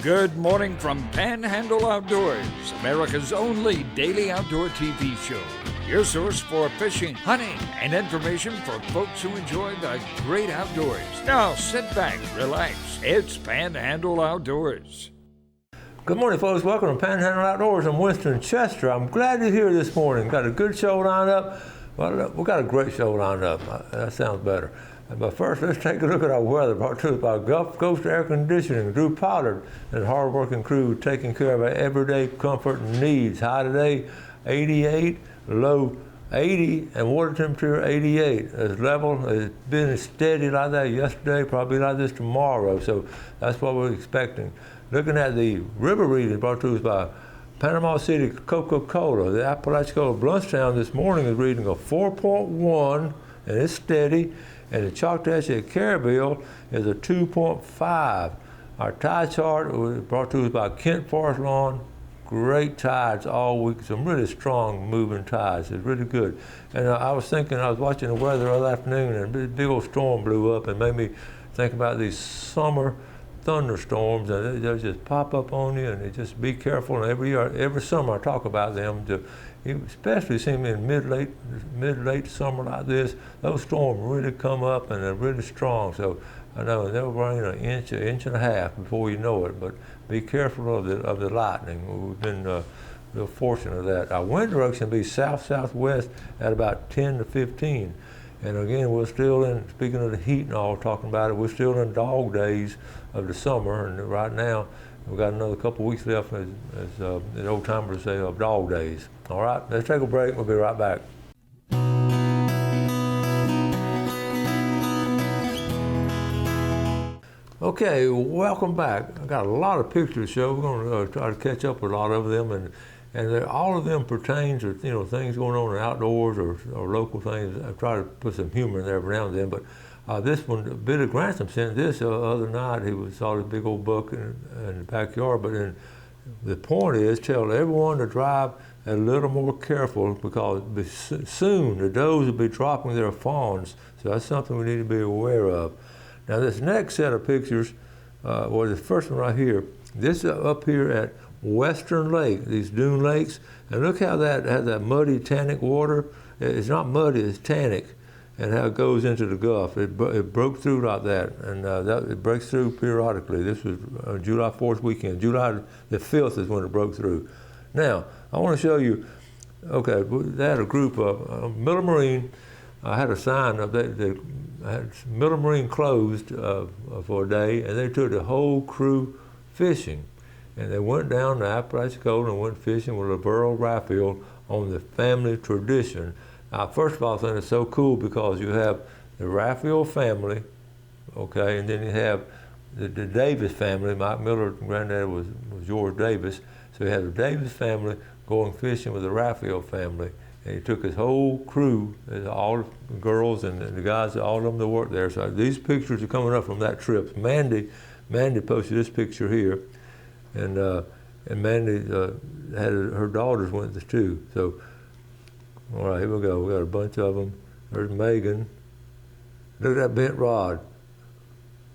Good morning from Panhandle Outdoors, America's only daily outdoor TV show. Your source for fishing, hunting, and information for folks who enjoy the great outdoors. Now sit back, relax. It's Panhandle Outdoors. Good morning, folks. Welcome to Panhandle Outdoors. I'm Winston Chester. I'm glad you're here this morning. Got a good show lined up. Well, we've got a great show lined up. That sounds better. But first, let's take a look at our weather, brought to us by Gulf Coast Air Conditioning, Drew Pollard, and hard-working crew taking care of our everyday comfort and needs. High today, 88, low 80, and water temperature 88. It's level. It's been steady like that yesterday, probably like this tomorrow, so that's what we're expecting. Looking at the river reading brought to us by Panama City Coca-Cola. The Apalachicola Bluntstown this morning is reading a 4.1, and it's steady. And the Choctaw at Carabelle is a 2.5. Our tide chart was brought to us by Kent Forest Lawn. Great tides all week, some really strong moving tides. It's really good. And I was watching the weather the other afternoon, and a big old storm blew up and made me think about these summer thunderstorms, and they just pop up on you, and just be careful. And every summer I talk about them, especially seem in mid-late summer like this. Those storms really come up and they're really strong. So I know they'll rain an inch and a half before you know it. But be careful of the lightning. We've been real fortunate of that. Our wind direction will be south-southwest at about 10 to 15. And again, we're still in, speaking of the heat and all, talking about it, we're still in dog days of the summer, and right now we've got another couple of weeks left, as the old timers say, of dog days. All right, let's take a break. We'll be right back. Okay, welcome back. I got a lot of pictures to show. We're going to try to catch up with a lot of them, and all of them pertain to things going on in the outdoors or local things. I try to put some humor in there every now and then, but this one, Billy Grantham sent this the other night. He saw this big old buck in the backyard, but then the point is, tell everyone to drive a little more careful, because soon the does will be dropping their fawns, so that's something we need to be aware of. Now this next set of pictures, the first one right here, this is up here at Western Lake, these dune lakes, and look how that has that muddy tannic water. It's not muddy, it's tannic, and how it goes into the Gulf. It broke through like that, and it breaks through periodically. This was July 4th weekend. July the 5th is when it broke through. Now, I want to show you, okay, they had a group of Miller Marine. I had a sign up there. They had Miller Marine closed for a day, and they took the whole crew fishing. And they went down to Apalachicola and went fishing with a burl rifle on the family tradition. First of all, I think it's so cool because you have the Raphael family, okay, and then you have the Davis family. Mike Miller's granddad was George Davis, so you have the Davis family going fishing with the Raphael family. And he took his whole crew, all the girls and the guys, all of them that worked there. So these pictures are coming up from that trip. Mandy posted this picture here, and Mandy had her daughters went there too. So, all right, here we go. We got a bunch of them. There's Megan. Look at that bent rod.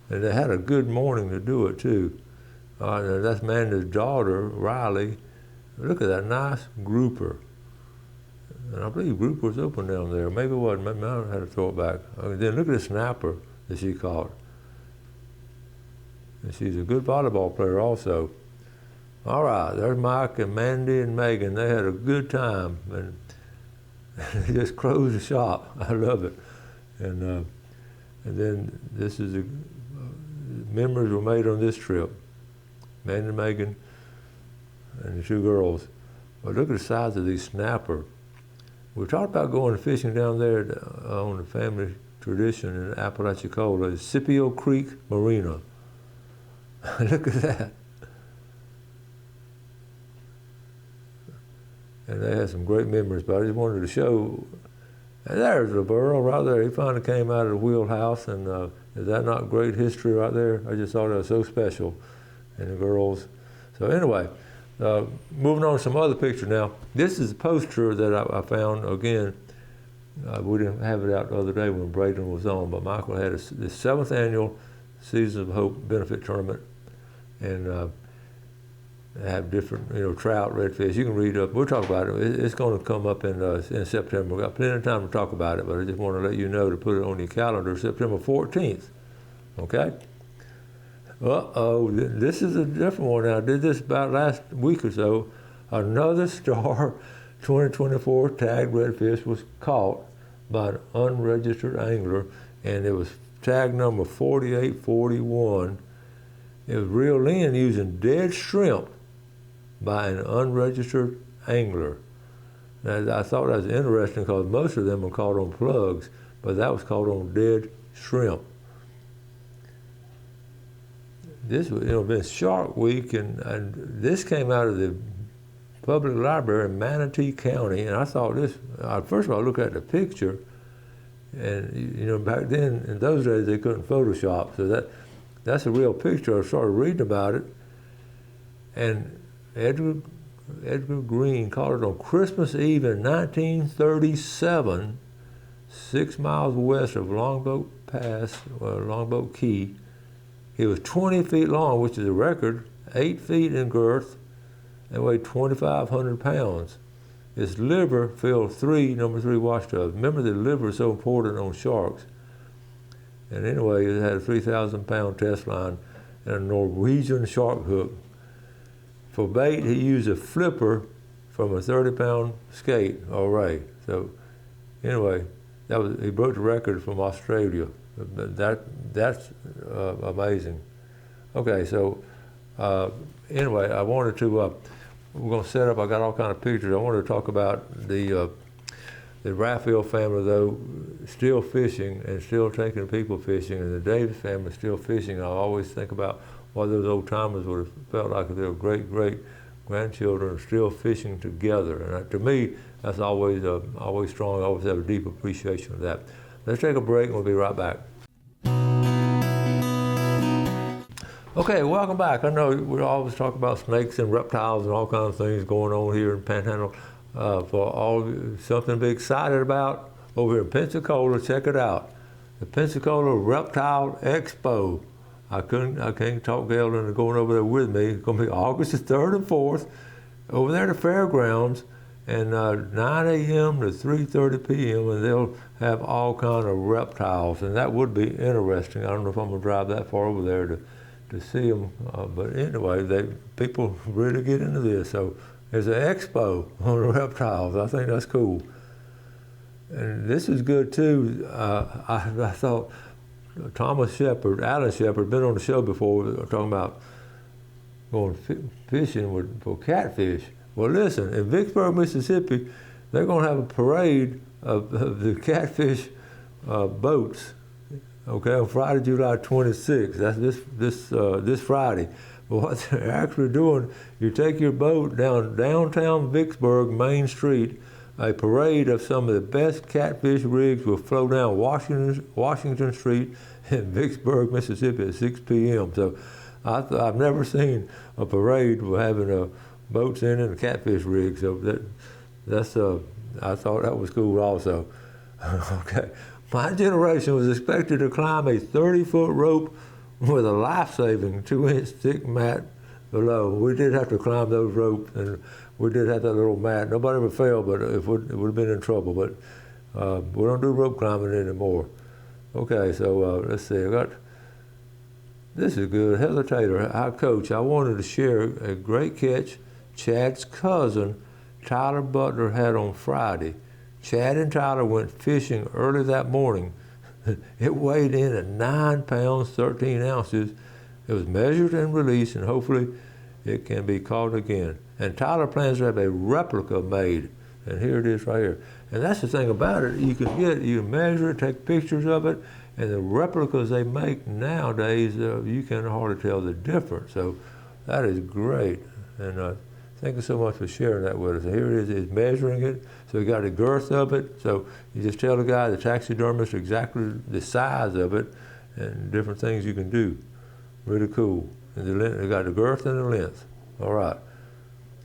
And they had a good morning to do it too. All right, that's Mandy's daughter, Riley. Look at that nice grouper. And I believe grouper's open down there. Maybe it wasn't. Maybe I had to throw it back. Then look at the snapper that she caught. And she's a good volleyball player also. All right, there's Mike and Mandy and Megan. They had a good time, and they just closed the shop. I love it. And then this is memories were made on this trip. Mandy and Megan and the two girls. But look at the size of these snapper. We talked about going fishing down there on the family tradition in Apalachicola, Scipio Creek Marina. Look at that. And they had some great memories, but I just wanted to show, and there's the burro right there. He finally came out of the wheelhouse, and is that not great history right there? I just thought it was so special, and the girls. So anyway, moving on to some other pictures now. This is a poster that I found, again, we didn't have it out the other day when Braden was on, but Michael had the 7th annual Seasons of Hope benefit tournament. And They have different, trout, redfish. You can read up. We'll talk about it. It's going to come up in September. We've got plenty of time to talk about it, but I just want to let you know to put it on your calendar, September 14th. Okay? Uh-oh, this is a different one. Now, I did this about last week or so. Another star 2024 tagged redfish was caught by an unregistered angler, and it was tag number 4841. It was reeled in using dead shrimp by an unregistered angler. Now, I thought that was interesting because most of them are caught on plugs, but that was caught on dead shrimp. This was, been Shark Week, and this came out of the public library in Manatee County, and I thought this. First of all, I looked at the picture, and back then in those days they couldn't Photoshop, so that's a real picture. I started reading about it, and Edgar Green caught it on Christmas Eve in 1937, 6 miles west of Longboat Pass, Longboat Key. It was 20 feet long, which is a record, 8 feet in girth, and weighed 2,500 pounds. Its liver filled number 3 wash tubs. Remember, the liver is so important on sharks. And anyway, it had a 3,000-pound test line and a Norwegian shark hook. For bait, he used a flipper from a 30-pound skate or ray. So anyway, he broke the record from Australia. That's amazing. Okay, so anyway, I wanted to. We're going to set up. I got all kind of pictures. I wanted to talk about the Raphael family, though, still fishing and still taking people fishing, and the Davis family still fishing. I always think about what those old timers would have felt like if they were great grandchildren still fishing together. And to me, that's always strong. I always have a deep appreciation of that. Let's take a break and we'll be right back. Okay, welcome back. I know we always talk about snakes and reptiles and all kinds of things going on here in Panhandle. Something to be excited about over here in Pensacola, check it out. The Pensacola Reptile Expo. I can't talk Galen into going over there with me. It's going to be August the 3rd and 4th over there at the fairgrounds, and 9 a.m. to 3:30 p.m. and they'll have all kind of reptiles, and that would be interesting. I don't know if I'm going to drive that far over there to see them, but anyway, people really get into this. So there's an expo on the reptiles. I think that's cool. And this is good too. I thought Alan Shepard, been on the show before, we were talking about going fishing for catfish. Well, listen, in Vicksburg, Mississippi, they're going to have a parade of the catfish boats. Okay, on Friday, July 26th. That's this Friday. But what they're actually doing, you take your boat down downtown Vicksburg Main Street. A parade of some of the best catfish rigs will flow down Washington Street in Vicksburg, Mississippi at 6 p.m. So I've never seen a parade with having boats in and a catfish rig. So I thought that was cool also. Okay. My generation was expected to climb a 30-foot rope with a life-saving 2-inch thick mat below. We did have to climb those ropes, and we did have that little mat. Nobody ever fell, but it would have been in trouble. But we don't do rope climbing anymore. Okay, so let's see. This is good. Heather Taylor, hi Coach. I wanted to share a great catch Chad's cousin, Tyler Butler, had on Friday. Chad and Tyler went fishing early that morning. It weighed in at 9 pounds, 13 ounces. It was measured and released, and hopefully it can be caught again. And Tyler plans to have a replica made. And here it is right here. And that's the thing about it. You can measure it, take pictures of it, and the replicas they make nowadays, you can hardly tell the difference. So that is great. And thank you so much for sharing that with us. So here it is, he's measuring it. So he got the girth of it. So you just tell the guy, the taxidermist, exactly the size of it and different things you can do. Really cool. And they got the girth and the length. All right.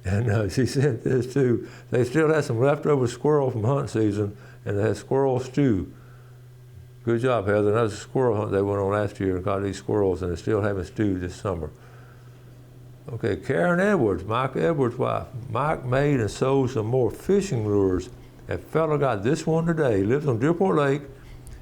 And she said this too. They still had some leftover squirrel from hunt season, and they had squirrel stew. Good job, Heather. That was a squirrel hunt they went on last year and caught these squirrels, and they're still having stew this summer. Okay, Karen Edwards, Mike Edwards' wife. Mike made and sold some more fishing lures. A fella got this one today. He lives on Deerport Lake.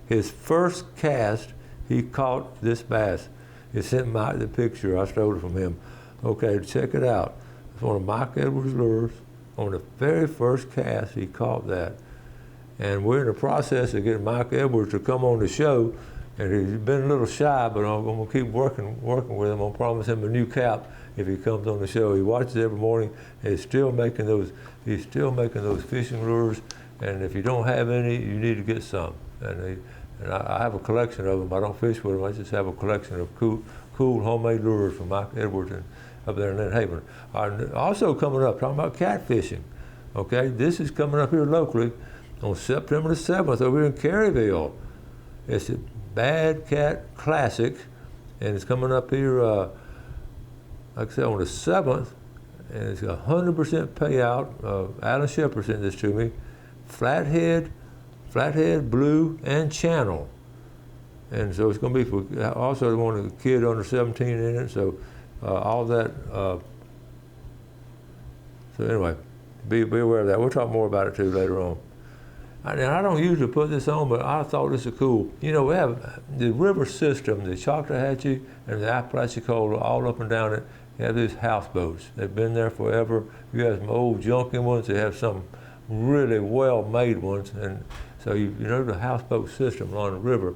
His first cast, he caught this bass. He sent Mike the picture. I stole it from him. Okay, check it out. It's one of Mike Edwards' lures. On the very first cast, he caught that. And we're in the process of getting Mike Edwards to come on the show. And he's been a little shy, but I'm gonna keep working with him. I'll promise him a new cap if he comes on the show. He watches every morning. He's still making those fishing lures. And if you don't have any, you need to get some. And I have a collection of them. I don't fish with them. I just have a collection of cool homemade lures from Mike Edwards up there in Lynn Haven. Also coming up, talking about catfishing. Okay, this is coming up here locally on September the 7th over here in Caryville. It's a Bad Cat Classic, and it's coming up here, like I said, on the 7th, and it's 100% payout. Alan Shepard sent this to me. Flathead, blue, and channel. And so it's going to be for, also they want a kid under 17 in it, so all that. So anyway, be aware of that. We'll talk more about it too later on. And I don't usually put this on, but I thought this is cool. You know, we have the river system, the Choctawhatchee and the Apalachicola, all up and down it. You have these houseboats. They've been there forever. You have some old junky ones. You have some really well-made ones. And so you know the houseboat system along the river.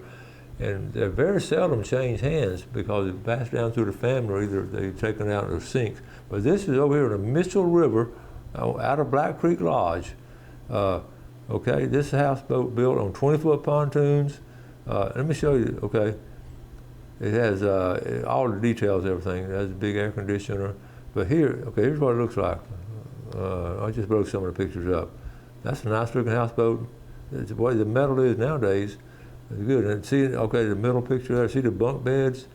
And they very seldom change hands because it passed down through the family, or either they've taken it out or sink. But this is over here in the Mitchell River, out of Black Creek Lodge. Okay, this houseboat built on 20-foot pontoons. Let me show you, okay. It has all the details, everything. It has a big air conditioner. But here, okay, here's what it looks like. I just broke some of the pictures up. That's a nice looking houseboat. It's the way the metal is nowadays. It's good. And see, okay, the middle picture there, see the bunk beds?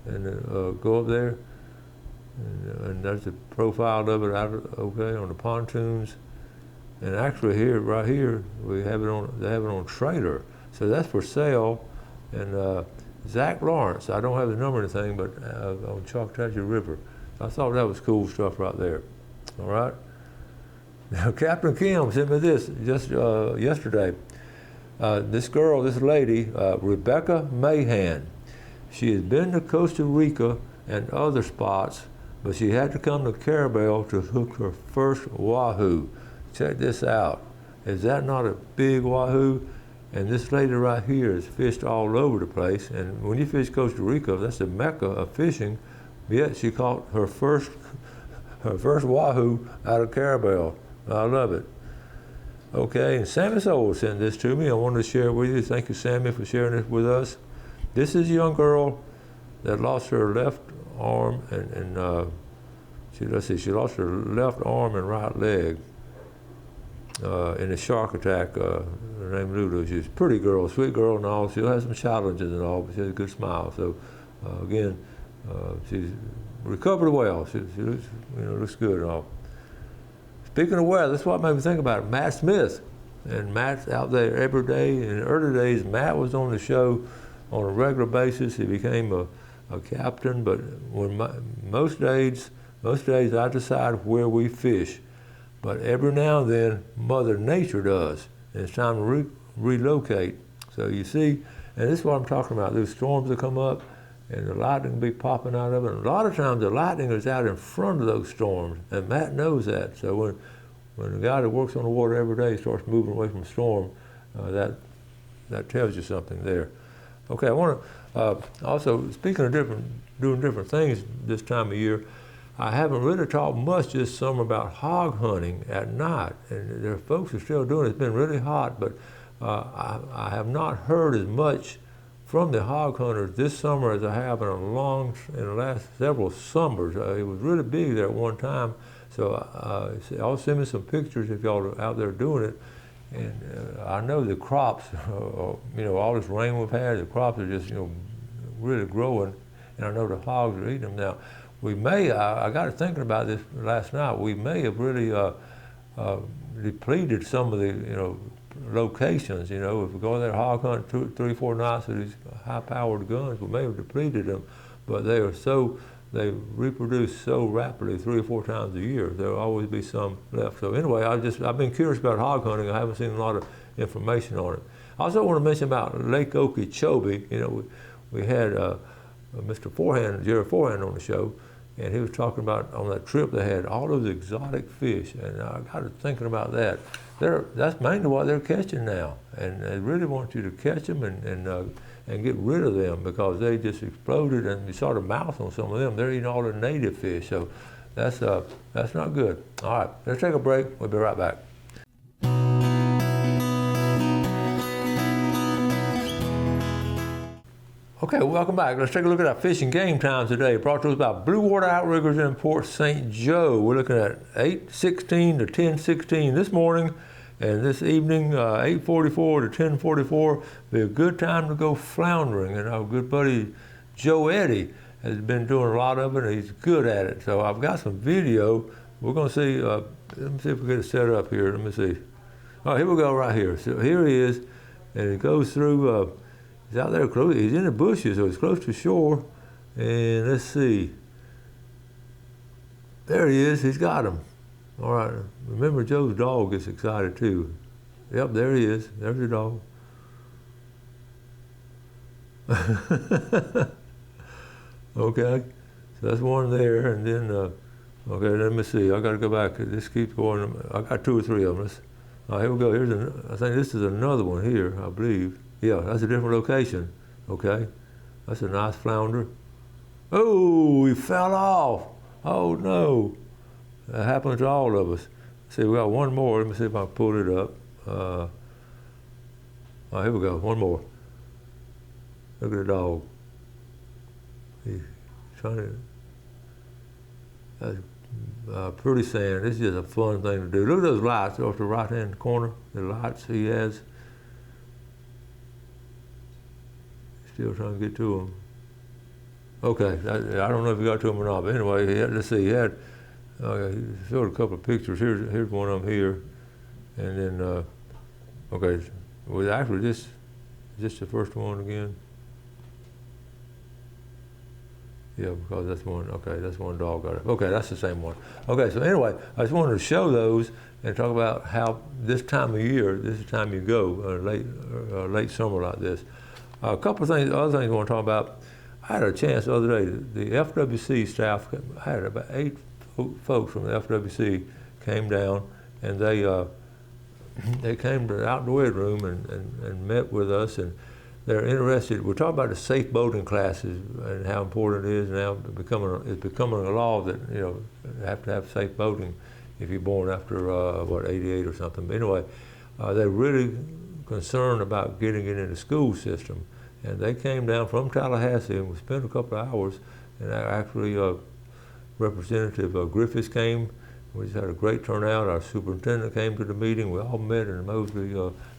And go up there. And there's the profile of it okay, on the pontoons. And actually here, right here, they have it on trailer. So that's for sale. And Zach Lawrence, I don't have the number or anything, but on Choctawhatchee River. I thought that was cool stuff right there. All right. Now, Captain Kim sent me this just yesterday. This lady, Rebecca Mahan, she has been to Costa Rica and other spots, but she had to come to Caryville to hook her first wahoo. Check this out. Is that not a big wahoo? And this lady right here has fished all over the place. And when you fish Costa Rica, that's the mecca of fishing. Yet she caught her first wahoo out of Caryville. I love it. Okay, and Sammy Soul sent this to me. I wanted to share it with you. Thank you, Sammy, for sharing it with us. This is a young girl that lost her left arm and she lost her left arm and right leg in a shark attack. Her name Lulu. She's a pretty girl, sweet girl and all. She'll have some challenges and all, but she has a good smile. So again, she's recovered well. She looks, looks good and all. Speaking of weather, that's what made me think about it. Matt Smith, and Matt's out there every day. In the early days, Matt was on the show on a regular basis. He became a captain, but when most days I decide where we fish. But every now and then, Mother Nature does, and it's time to relocate. So you see, and this is what I'm talking about. Those storms that come up, and the lightning will be popping out of it. And a lot of times the lightning is out in front of those storms, and Matt knows that. So when the guy that works on the water every day starts moving away from a storm, that tells you something there. Okay, I want to also, speaking of doing different things this time of year, I haven't really talked much this summer about hog hunting at night, and there are folks who are still doing it. It's been really hot, but I have not heard as much from the hog hunters this summer as I have in the last several summers. It was really big there at one time, so I'll send me some pictures if y'all are out there doing it. And I know the crops, all this rain we've had, the crops are just, really growing, and I know the hogs are eating them now. We may, I got to thinking about this last night, we may have really depleted some of the, locations, if we go there hog hunt 3 or 4 nights with these high-powered guns, we may have depleted them, but they are so they reproduce so rapidly 3 or 4 times a year. There'll always be some left. So anyway, I've been curious about hog hunting. I haven't seen a lot of information on it. I also want to mention about Lake Okeechobee. You know, we had Mr. Forehand, Jerry Forehand on the show, and he was talking about on that trip they had all those exotic fish, and I got to thinking about that. That's mainly what they're catching now, and they really want you to catch them and get rid of them because they just exploded, and you saw the mouth on some of them. They're eating all the native fish, so that's not good. All right, let's take a break. We'll be right back. Okay, welcome back. Let's take a look at our fishing game times today. Brought to us by Blue Water Outriggers in Port St. Joe. We're looking at 8:16 to 10:16 this morning, and this evening 8:44 to 10:44. Be a good time to go floundering. And our good buddy Joe Eddy has been doing a lot of it, and he's good at it. So I've got some video. We're going to see. Let me see if we get it set up here. Let me see. Oh, here we go right here. So here he is, and it goes through. He's out there close. He's in the bushes, so he's close to shore. And let's see. There he is. He's got him. All right. Remember, Joe's dog gets excited too. Yep, there he is. There's the dog. Okay. So that's one there, and then okay. Let me see. I got to go back. This keeps going. I got 2 or 3 of them. Here we go. I think this is another one here, I believe. Yeah, that's a different location. Okay, that's a nice flounder. Oh, he fell off. Oh no, that happens to all of us. See, we got one more. Let me see if I can pull it up. Here we go. One more. Look at the dog. He's trying to. That's pretty sand. This is just a fun thing to do. Look at those lights off the right-hand corner. The lights he has. Still trying to get to him. Okay, I don't know if he got to him or not, but anyway, let's see. He showed a couple of pictures. Here's one of them here, and then okay, well actually this is the first one again. Yeah, because that's one. Okay, that's one dog got it. Okay, that's the same one. Okay, so anyway, I just wanted to show those and talk about how this time of year, this is the time you go, late summer like this. A couple of things, other things I want to talk about. I had a chance the other day, the FWC staff, I had about 8 folks from the FWC came down, and they came to the outdoor ed room and met with us, and they're interested. We're talking about the safe boating classes and how important it is now. It's becoming a law that, you know, you have to have safe boating if you're born after, 88 or something. But anyway, they're really concerned about getting it in the school system. And they came down from Tallahassee, and we spent a couple of hours, and actually Representative Griffiths came. We just had a great turnout. Our superintendent came to the meeting. We all met in the Mosley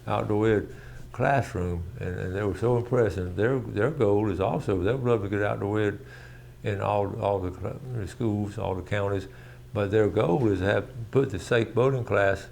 outdoor ed classroom, and they were so impressed. And their goal is also, they would love to get outdoor ed in all the schools, all the counties, but their goal is to put the safe boating class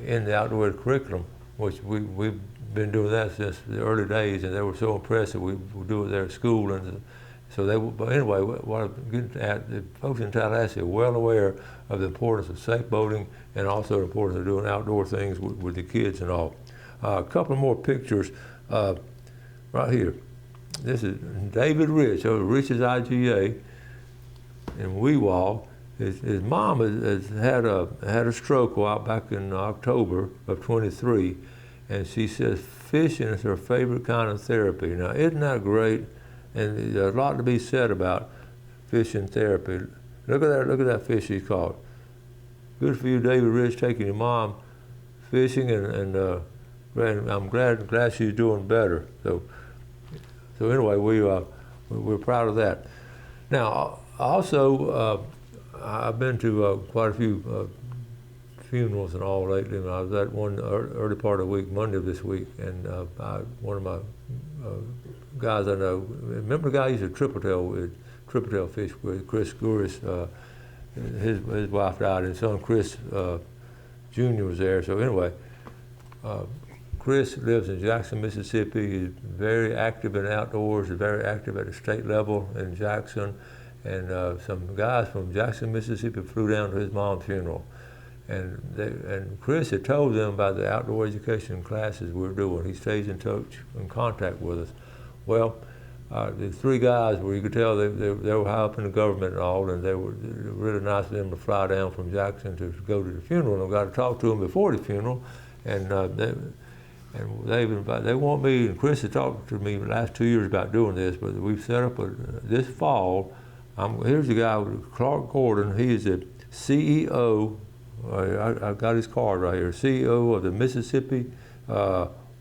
in the outdoor ed curriculum, which we've been doing that since the early days, and they were so impressed that we would do it there at school. And so but anyway, what I'm getting at, the folks in Tallahassee are well aware of the importance of safe boating and also the importance of doing outdoor things with the kids and all. A couple more pictures right here. This is David Rich, over Rich's IGA in Weewall. His mom has had a stroke out back in October of 23. And she says fishing is her favorite kind of therapy. Now, isn't that great? And there's a lot to be said about fishing therapy. Look at that fish she caught. Good for you, David Rich, taking your mom fishing, and I'm glad she's doing better. So anyway, we're proud of that. Now, also, I've been to quite a few funerals and all lately, and I was at one early part of the week, Monday of this week, and one of my guys I know, remember the guy used to triple tail fish with, Chris Gouris, his wife died, and his son Chris Jr. was there. So anyway, Chris lives in Jackson, Mississippi. He's very active in outdoors, he's very active at the state level in Jackson, and some guys from Jackson, Mississippi flew down to his mom's funeral. And Chris had told them about the outdoor education classes we were doing. He stays in touch, in contact with us. Well, the three guys where you could tell they were high up in the government and all, and they were really nice of them to fly down from Jackson to go to the funeral. And I got to talk to them before the funeral, and they want me, and Chris had talked to me the last 2 years about doing this, but we've set up this fall. Here's the guy, Clark Gordon. He is the CEO. I got his card right here. CEO of the Mississippi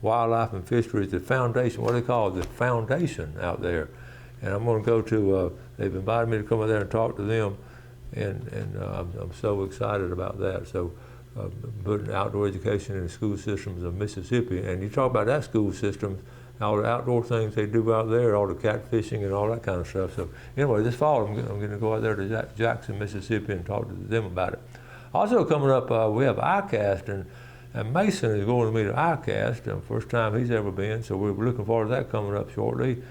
Wildlife and Fisheries, the foundation. What do they call it? The foundation out there. And I'm going to go to. They've invited me to come over there and talk to them, and I'm so excited about that. So, putting outdoor education in the school systems of Mississippi, and you talk about that school system, all the outdoor things they do out there, all the catfishing and all that kind of stuff. So, anyway, this fall I'm going to go out there to Jackson, Mississippi, and talk to them about it. Also coming up, we have ICAST, and Mason is going to meet at ICAST, first time he's ever been, so we're looking forward to that coming up shortly.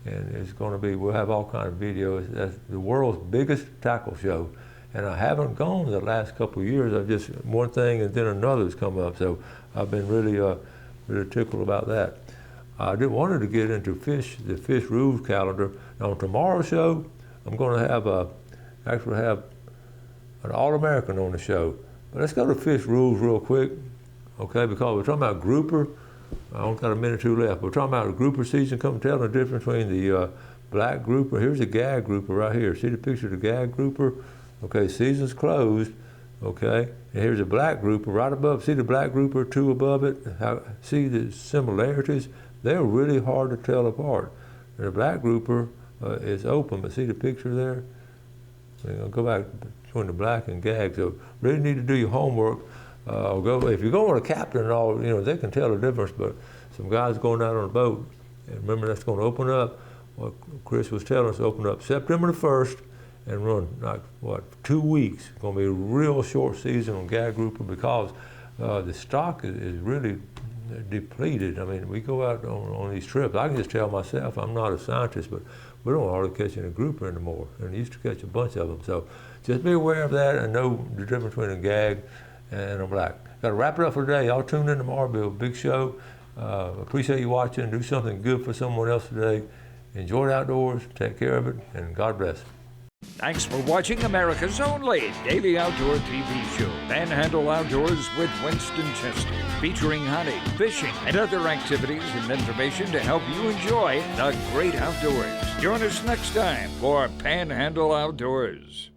And it's going to be, we'll have all kinds of videos. That's the world's biggest tackle show. And I haven't gone the last couple of years. I've just, one thing and then another's come up, so I've been really tickled about that. I wanted to get into the fish rules calendar. Now, on tomorrow's show, I'm going to actually have an All-American on the show. But let's go to fish rules real quick, okay? Because we're talking about grouper. I only got a minute or two left. We're talking about the grouper season. Come tell the difference between the black grouper. Here's a gag grouper right here. See the picture of the gag grouper? Okay, season's closed, okay? And here's a black grouper right above. See the black grouper, two above it? See the similarities? They're really hard to tell apart. And the black grouper is open, but see the picture there? I'll go back between the black and gag. So really need to do your homework. If you're going with a captain and all, they can tell the difference, but some guys going out on a boat, and remember that's going to open up, what Chris was telling us, open up September the 1st and run 2 weeks. It's going to be a real short season on gag grouper because the stock is really depleted. I mean, we go out on these trips. I can just tell myself, I'm not a scientist, but we don't hardly catch any grouper anymore. And used to catch a bunch of them. So just be aware of that and know the difference between a gag and a black. Got to wrap it up for today. Y'all tune in tomorrow. It'll be a big show. Appreciate you watching. Do something good for someone else today. Enjoy the outdoors. Take care of it. And God bless. Thanks for watching America's only daily outdoor TV show, Panhandle Outdoors with Winston Chester, featuring hunting, fishing, and other activities and information to help you enjoy the great outdoors. Join us next time for Panhandle Outdoors.